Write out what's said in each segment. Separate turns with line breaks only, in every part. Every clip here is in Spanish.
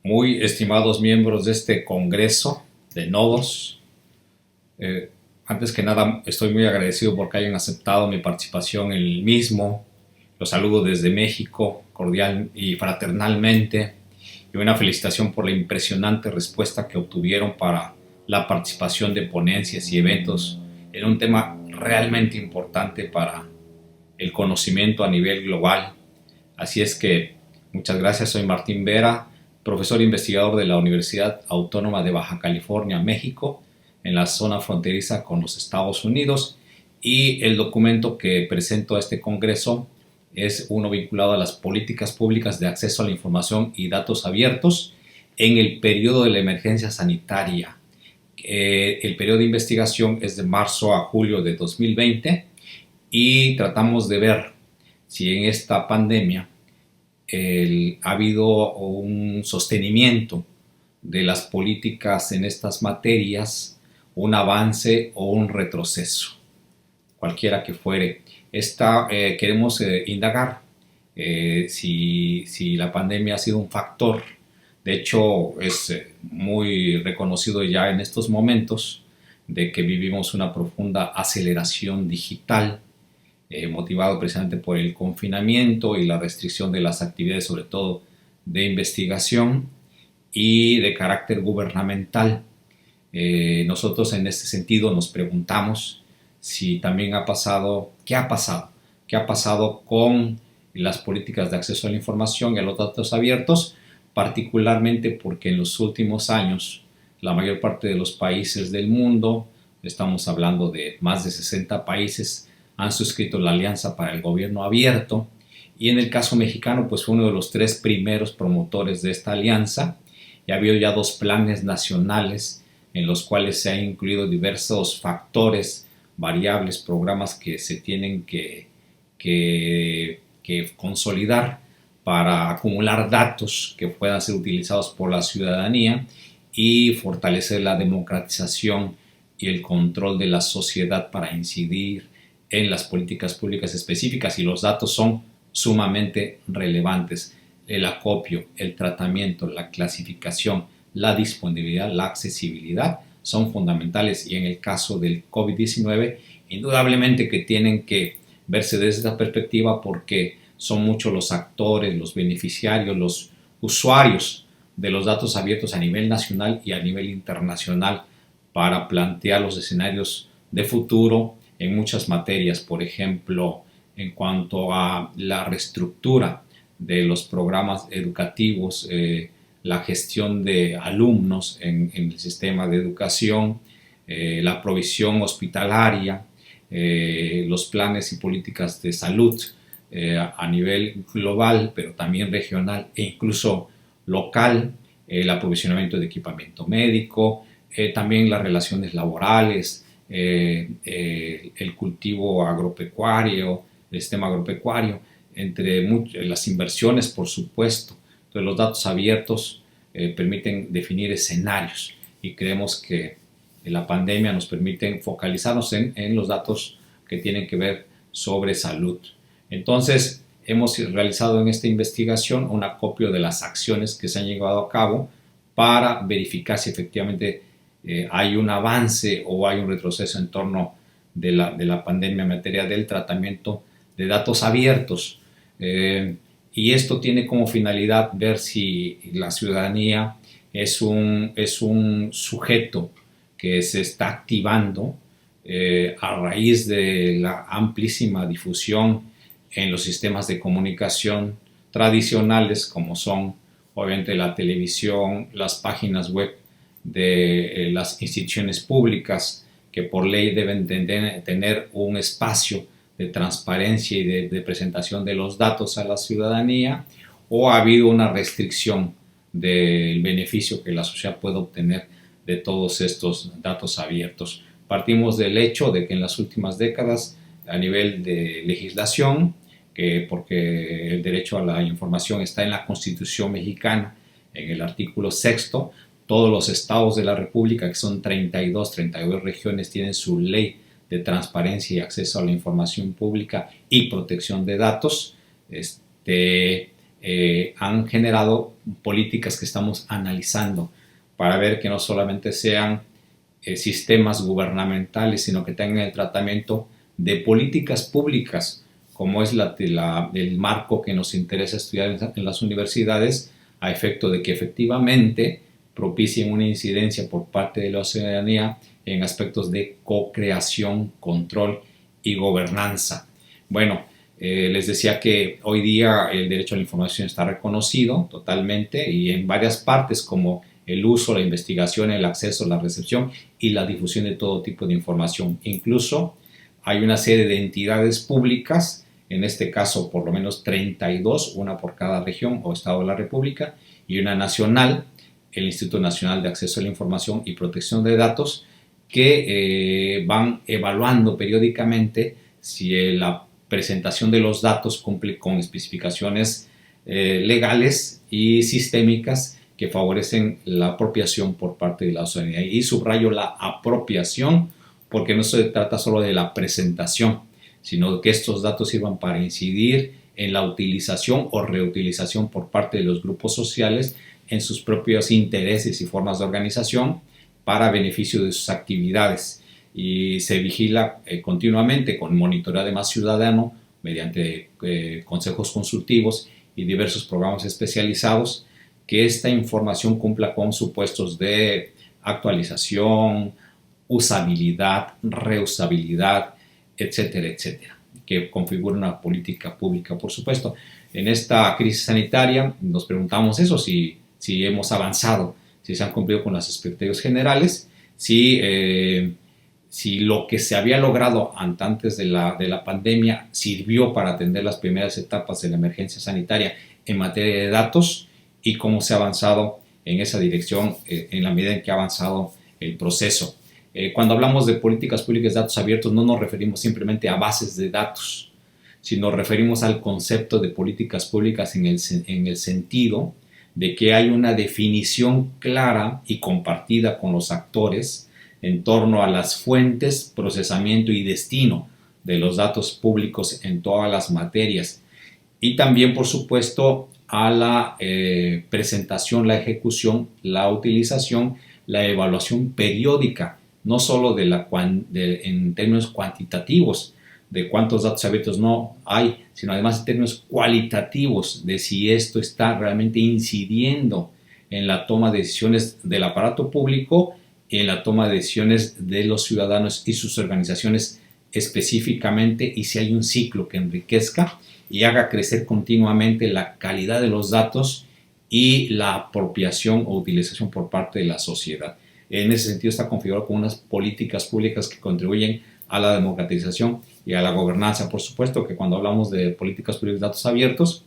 Muy estimados miembros de este Congreso de Nodos, antes que nada estoy muy agradecido porque hayan aceptado mi participación en el mismo. Los saludo desde México, cordial y fraternalmente, y una felicitación por la impresionante respuesta que obtuvieron para la participación de ponencias y eventos en un tema realmente importante para el conocimiento a nivel global. Así es que muchas gracias. Soy Martín Vera, profesor investigador de la Universidad Autónoma de Baja California, México, en la zona fronteriza con los Estados Unidos, y el documento que presento a este congreso es uno vinculado a las políticas públicas de acceso a la información y datos abiertos en el periodo de la emergencia sanitaria. El periodo de investigación es de marzo a julio de 2020 y tratamos de ver si en esta pandemia ha habido un sostenimiento de las políticas en estas materias, un avance o un retroceso, cualquiera que fuere. Queremos indagar si la pandemia ha sido un factor. De hecho, es muy reconocido ya en estos momentos de que vivimos una profunda aceleración digital, motivado precisamente por el confinamiento y la restricción de las actividades, sobre todo de investigación y de carácter gubernamental. Nosotros en este sentido nos preguntamos si también ¿qué ha pasado? ¿Qué ha pasado con las políticas de acceso a la información y a los datos abiertos? Particularmente porque en los últimos años la mayor parte de los países del mundo, estamos hablando de más de 60 países, han suscrito la Alianza para el Gobierno Abierto, y en el caso mexicano pues fue uno de los 3 primeros promotores de esta alianza, y ha habido ya 2 planes nacionales en los cuales se han incluido diversos factores, variables, programas que se tienen que consolidar para acumular datos que puedan ser utilizados por la ciudadanía y fortalecer la democratización y el control de la sociedad para incidir en las políticas públicas específicas, y los datos son sumamente relevantes. El acopio, el tratamiento, la clasificación, la disponibilidad, la accesibilidad son fundamentales, y en el caso del COVID-19 indudablemente que tienen que verse desde esta perspectiva porque son muchos los actores, los beneficiarios, los usuarios de los datos abiertos a nivel nacional y a nivel internacional para plantear los escenarios de futuro en muchas materias. Por ejemplo, en cuanto a la reestructura de los programas educativos, la gestión de alumnos en el sistema de educación, la provisión hospitalaria, los planes y políticas de salud a nivel global, pero también regional e incluso local, el aprovisionamiento de equipamiento médico, también las relaciones laborales, el cultivo agropecuario, el sistema agropecuario, entre las inversiones, por supuesto. Entonces, los datos abiertos permiten definir escenarios, y creemos que la pandemia nos permite focalizarnos en los datos que tienen que ver sobre salud. Entonces, hemos realizado en esta investigación un acopio de las acciones que se han llevado a cabo para verificar si efectivamente hay un avance o hay un retroceso en torno de la pandemia en materia del tratamiento de datos abiertos. Y esto tiene como finalidad ver si la ciudadanía es un sujeto que se está activando a raíz de la amplísima difusión en los sistemas de comunicación tradicionales, como son obviamente la televisión, las páginas web de las instituciones públicas, que por ley deben tener un espacio de transparencia y de presentación de los datos a la ciudadanía, o ha habido una restricción del beneficio que la sociedad puede obtener de todos estos datos abiertos. Partimos del hecho de que en las últimas décadas, a nivel de legislación, porque el derecho a la información está en la Constitución mexicana, en el artículo 6º, todos los estados de la República, que son 32 regiones, tienen su ley de transparencia y acceso a la información pública y protección de datos. han generado políticas que estamos analizando para ver que no solamente sean sistemas gubernamentales, sino que tengan el tratamiento de políticas públicas, como es el marco que nos interesa estudiar en las universidades, a efecto de que efectivamente propicien una incidencia por parte de la ciudadanía en aspectos de co-creación, control y gobernanza. Bueno, les decía que hoy día el derecho a la información está reconocido totalmente y en varias partes, como el uso, la investigación, el acceso, la recepción y la difusión de todo tipo de información. Incluso hay una serie de entidades públicas, en este caso por lo menos 32, una por cada región o estado de la República, y una nacional, el Instituto Nacional de Acceso a la Información y Protección de Datos, que van evaluando periódicamente si la presentación de los datos cumple con especificaciones legales y sistémicas que favorecen la apropiación por parte de la ciudadanía. Y subrayo la apropiación porque no se trata solo de la presentación, sino que estos datos sirvan para incidir en la utilización o reutilización por parte de los grupos sociales en sus propios intereses y formas de organización para beneficio de sus actividades. Y se vigila continuamente con monitoreo además ciudadano mediante consejos consultivos y diversos programas especializados que esta información cumpla con supuestos de actualización, usabilidad, reusabilidad, etcétera, etcétera, que configura una política pública. Por supuesto, en esta crisis sanitaria nos preguntamos eso, si hemos avanzado, si se han cumplido con las expectativas generales, si lo que se había logrado antes de la pandemia sirvió para atender las primeras etapas de la emergencia sanitaria en materia de datos y cómo se ha avanzado en esa dirección en la medida en que ha avanzado el proceso. Cuando hablamos de políticas públicas de datos abiertos no nos referimos simplemente a bases de datos, sino referimos al concepto de políticas públicas en el sentido de que hay una definición clara y compartida con los actores en torno a las fuentes, procesamiento y destino de los datos públicos en todas las materias. Y también, por supuesto, a la presentación, la ejecución, la utilización, la evaluación periódica, no solo en términos cuantitativos, de cuántos datos abiertos no hay, sino además en términos cualitativos de si esto está realmente incidiendo en la toma de decisiones del aparato público y en la toma de decisiones de los ciudadanos y sus organizaciones específicamente, y si hay un ciclo que enriquezca y haga crecer continuamente la calidad de los datos y la apropiación o utilización por parte de la sociedad. En ese sentido está configurado con unas políticas públicas que contribuyen a la democratización y a la gobernanza. Por supuesto que cuando hablamos de políticas públicas de datos abiertos,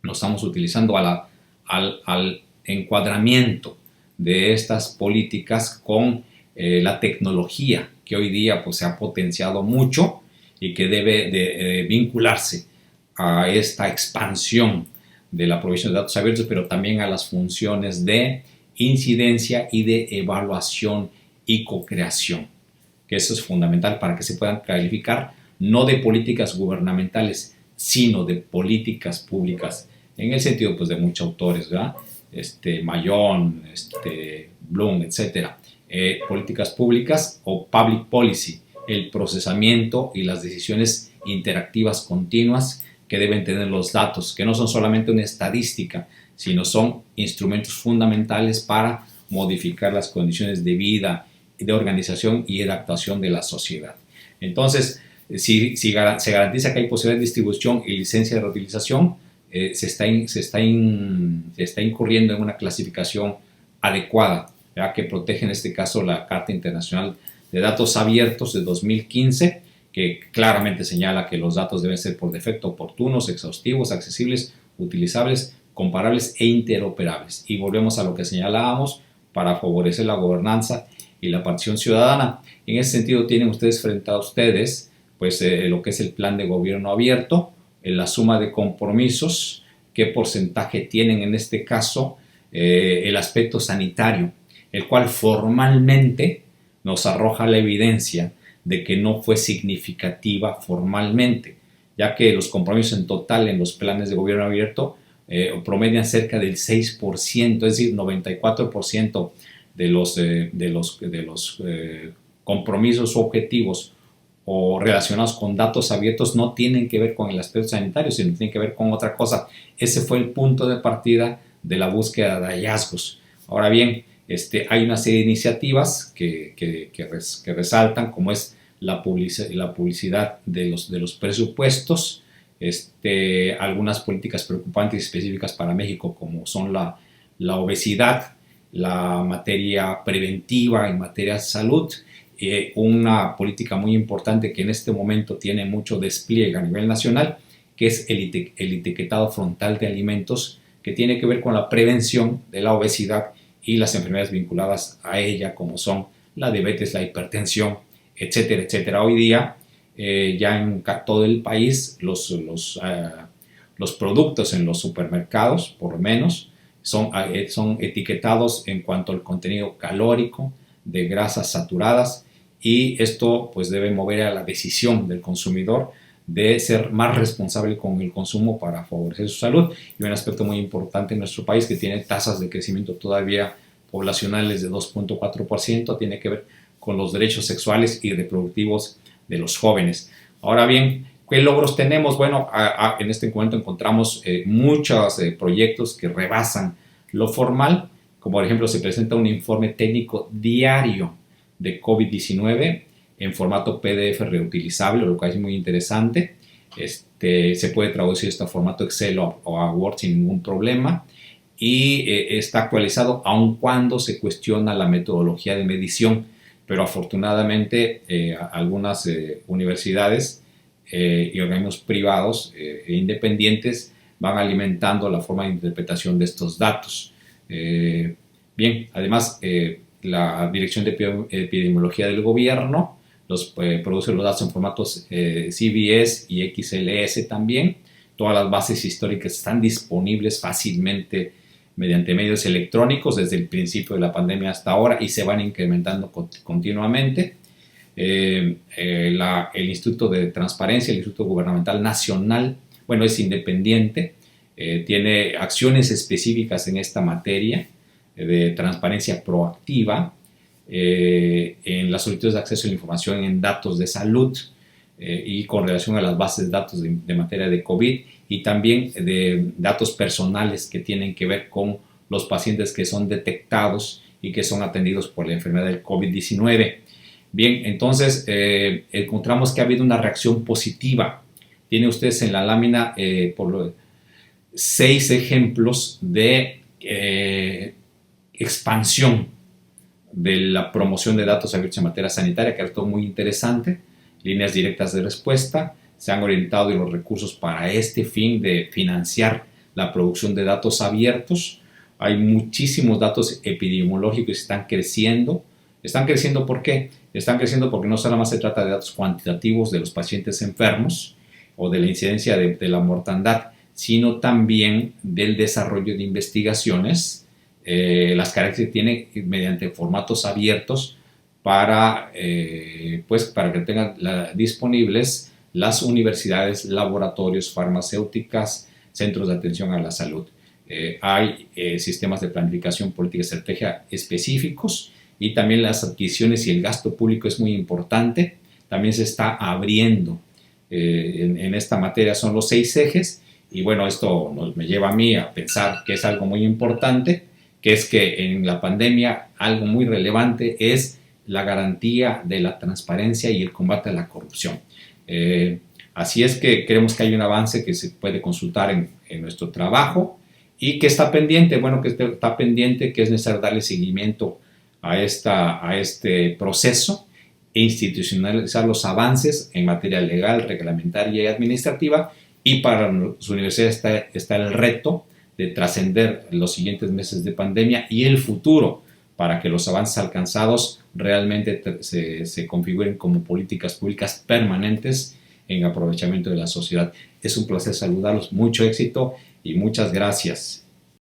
lo estamos utilizando al encuadramiento de estas políticas con la tecnología que hoy día pues, se ha potenciado mucho y que debe de vincularse a esta expansión de la provisión de datos abiertos, pero también a las funciones de incidencia y de evaluación y co-creación, que eso es fundamental para que se puedan calificar no de políticas gubernamentales, sino de políticas públicas, en el sentido pues, de muchos autores, ¿verdad? Mayón, Bloom, etc. Políticas públicas o public policy, el procesamiento y las decisiones interactivas continuas que deben tener los datos, que no son solamente una estadística, sino son instrumentos fundamentales para modificar las condiciones de vida, de organización y de actuación de la sociedad. Entonces, si se garantiza que hay posibilidad de distribución y licencia de reutilización, se está incurriendo en una clasificación adecuada, ¿verdad? Que protege en este caso la Carta Internacional de Datos Abiertos de 2015, que claramente señala que los datos deben ser por defecto oportunos, exhaustivos, accesibles, utilizables, comparables e interoperables. Y volvemos a lo que señalábamos para favorecer la gobernanza y la participación ciudadana. En ese sentido tienen ustedes frente a ustedes pues, lo que es el plan de gobierno abierto, la suma de compromisos, qué porcentaje tienen en este caso el aspecto sanitario, el cual formalmente nos arroja la evidencia de que no fue significativa formalmente, ya que los compromisos en total en los planes de gobierno abierto promedian cerca del 6%, es decir, 94% de los compromisos o objetivos o relacionados con datos abiertos no tienen que ver con el aspecto sanitario, sino tienen que ver con otra cosa. Ese fue el punto de partida de la búsqueda de hallazgos. Ahora bien, hay una serie de iniciativas que resaltan, como es la publicidad de los presupuestos, algunas políticas preocupantes y específicas para México, como son la obesidad, la materia preventiva en materia de salud, una política muy importante que en este momento tiene mucho despliegue a nivel nacional, que es el etiquetado frontal de alimentos, que tiene que ver con la prevención de la obesidad y las enfermedades vinculadas a ella, como son la diabetes, la hipertensión, etcétera, etcétera. Hoy día, ya en todo el país, los productos en los supermercados, por lo menos, son etiquetados en cuanto al contenido calórico, de grasas saturadas, y esto pues debe mover a la decisión del consumidor de ser más responsable con el consumo para favorecer su salud. Y un aspecto muy importante en nuestro país, que tiene tasas de crecimiento todavía poblacionales de 2.4%, tiene que ver con los derechos sexuales y reproductivos de los jóvenes. Ahora bien, ¿qué logros tenemos? Bueno, en este encuentro encontramos muchos proyectos que rebasan lo formal, como por ejemplo se presenta un informe técnico diario de COVID-19 en formato PDF reutilizable, lo cual es muy interesante. Se puede traducir esto a formato Excel o a Word sin ningún problema, y está actualizado aun cuando se cuestiona la metodología de medición, pero afortunadamente algunas universidades y organismos privados e independientes van alimentando la forma de interpretación de estos datos. Bien, además la Dirección de Epidemiología del Gobierno produce los datos en formatos CBS y XLS también. Todas las bases históricas están disponibles fácilmente mediante medios electrónicos desde el principio de la pandemia hasta ahora, y se van incrementando continuamente. El Instituto de Transparencia, el Instituto Gubernamental Nacional, bueno, es independiente, tiene acciones específicas en esta materia de transparencia proactiva en las solicitudes de acceso a la información en datos de salud y con relación a las bases de datos de materia de COVID, y también de datos personales que tienen que ver con los pacientes que son detectados y que son atendidos por la enfermedad del COVID-19. Bien, entonces encontramos que ha habido una reacción positiva. Tiene ustedes en la lámina 6 ejemplos de expansión de la promoción de datos abiertos en materia sanitaria, que es todo muy interesante. Líneas directas de respuesta, se han orientado los recursos para este fin de financiar la producción de datos abiertos. Hay muchísimos datos epidemiológicos que están creciendo. ¿Están creciendo por qué? Están creciendo porque no solamente se trata de datos cuantitativos de los pacientes enfermos o de la incidencia de la mortandad, sino también del desarrollo de investigaciones, las características que tiene mediante formatos abiertos para que tengan disponibles las universidades, laboratorios, farmacéuticas, centros de atención a la salud. Hay sistemas de planificación política y estrategia específicos, y también las adquisiciones y el gasto público es muy importante. También se está abriendo en esta materia, son los 6 ejes, y bueno, esto me lleva a mí a pensar que es algo muy importante, que es que en la pandemia algo muy relevante es la garantía de la transparencia y el combate a la corrupción. Así es que creemos que hay un avance que se puede consultar en nuestro trabajo, y que está pendiente, que es necesario darle seguimiento a este proceso e institucionalizar los avances en materia legal, reglamentaria y administrativa. Y para las universidades está el reto de trascender los siguientes meses de pandemia y el futuro, para que los avances alcanzados realmente se configuren como políticas públicas permanentes en aprovechamiento de la sociedad. Es un placer saludarlos, mucho éxito y muchas gracias.